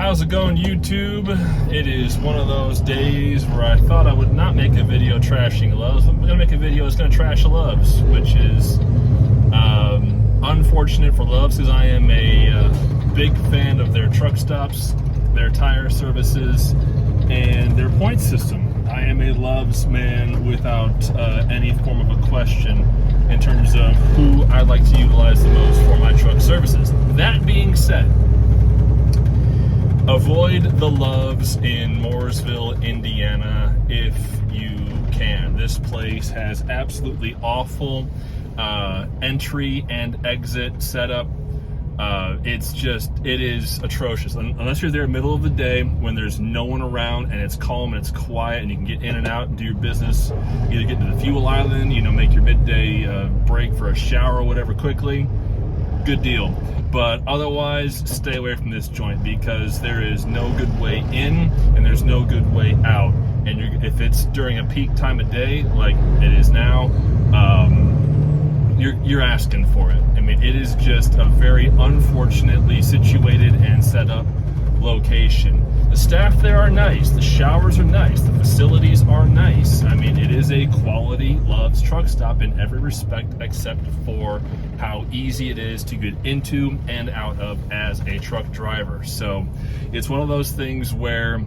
How's it going, YouTube? It is one of those days where I thought I would not make a video trashing Loves. I'm gonna make a video that's gonna trash Loves, which is unfortunate for Loves because I am a big fan of their truck stops, their tire services, and their point system. I am a Loves man without any form of a question in terms of who I like to utilize the most for my truck services. That being said, avoid the Loves in Mooresville, Indiana, if you can. This place has absolutely awful entry and exit setup. It is atrocious. Unless you're there middle of the day when there's no one around and it's calm and it's quiet and you can get in and out and do your business, either get to the fuel island, make your midday break for a shower or whatever quickly, good deal. But otherwise, stay away from this joint because there is no good way in and there's no good way out. And if it's during a peak time of day, like it is now, you're asking for it. I mean, it is just a very unfortunately situated and set up location. The staff there are nice, the showers are nice, the facilities are nice. I mean, it is a quality Loves truck stop in every respect except for how easy it is to get into and out of as a truck driver. So it's one of those things where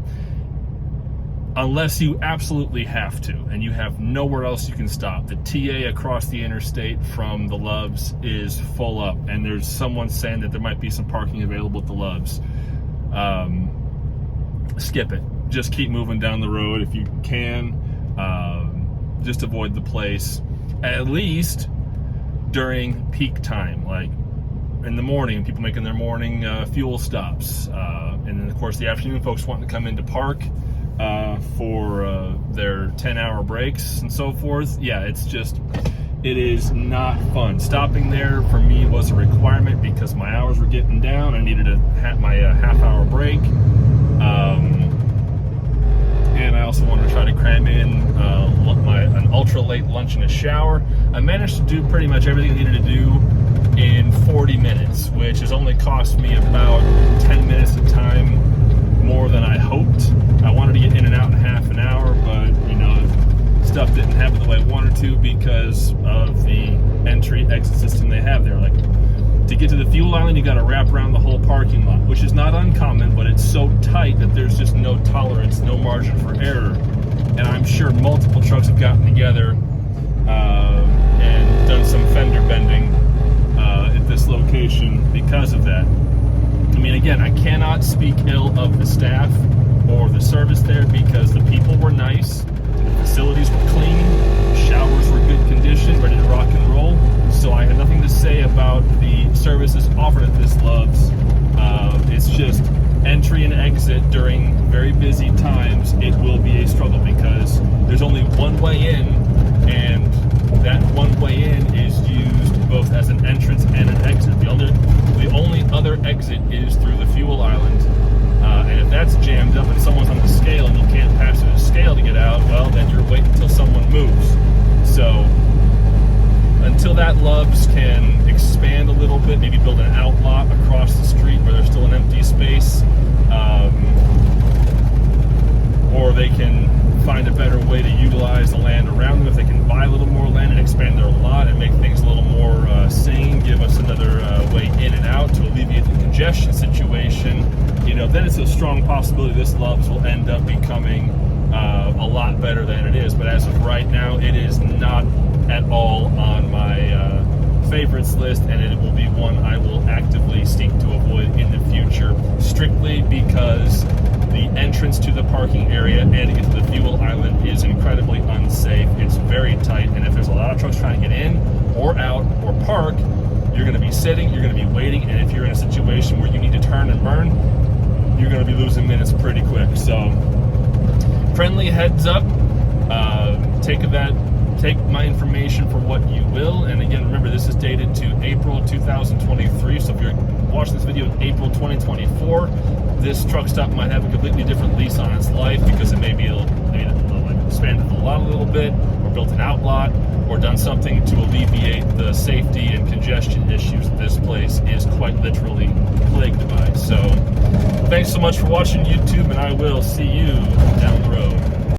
unless you absolutely have to and you have nowhere else you can stop, the TA across the interstate from the Loves is full up, and there's someone saying that there might be some parking available at the Loves. Skip it. Just keep moving down the road if you can. Just avoid the place, at least during peak time, like in the morning, people making their morning fuel stops. And then, of course, the afternoon folks wanting to come in to park for their 10-hour breaks and so forth. Yeah, it is not fun. Stopping there for me was a requirement because my hours were getting down. I needed my half-hour break. And I also wanted to try to cram in an ultra-late lunch and a shower. I managed to do pretty much everything I needed to do in 40 minutes, which has only cost me about 10 minutes of time more than I hoped. I wanted to get in and out in half an hour, but stuff didn't happen the way I wanted to because of the entry-exit system they have there. Like, to get to the fuel island, you got to wrap around the whole parking lot, which is not uncommon, but it's so tight that there's just no tolerance, no margin for error. And I'm sure multiple trucks have gotten together and done some fender bending at this location because of that. I mean, again, I cannot speak ill of the staff or the service there because the people were nice, the facilities were clean, the showers were good condition, ready to rock and roll. So I have nothing to say about the services offered at this Loves. It's just entry and exit during very busy times. It will be a struggle because there's only one way in, and that one way in is used both as an entrance and an exit. The only other exit is through the fuel island. And if that's jammed up and someone's on the scale and you can't pass through the scale to get out, well, then you're waiting until someone moves. So until that Loves can expand a little bit, maybe build an outlot across the street where there's still an empty space, or they can find a better way to utilize the land around them. If they can buy a little more land and expand their lot and make things a little more sane, give us another way in and out to alleviate the congestion situation, then it's a strong possibility this Loves will end up becoming a lot better than it is. But as of right now, it is not at all on my favorites list, and it will be one I will actively seek to avoid in the future, strictly because the entrance to the parking area and to get to the fuel island is incredibly unsafe. It's very tight, and if there's a lot of trucks trying to get in or out or park, you're going to be sitting, you're going to be waiting, and if you're in a situation where you need to turn and burn, you're going to be losing minutes pretty quick. So, friendly heads up, take my information for what you will. And again, remember, this is dated to April 2023, so if you're watching this video in April 2024, this truck stop might have a completely different lease on its life because it maybe expanded the lot a little bit, or built an outlot, or done something to alleviate the safety and congestion issues that this place is quite literally plagued by. So Thanks so much for watching YouTube, and I will see you down the road.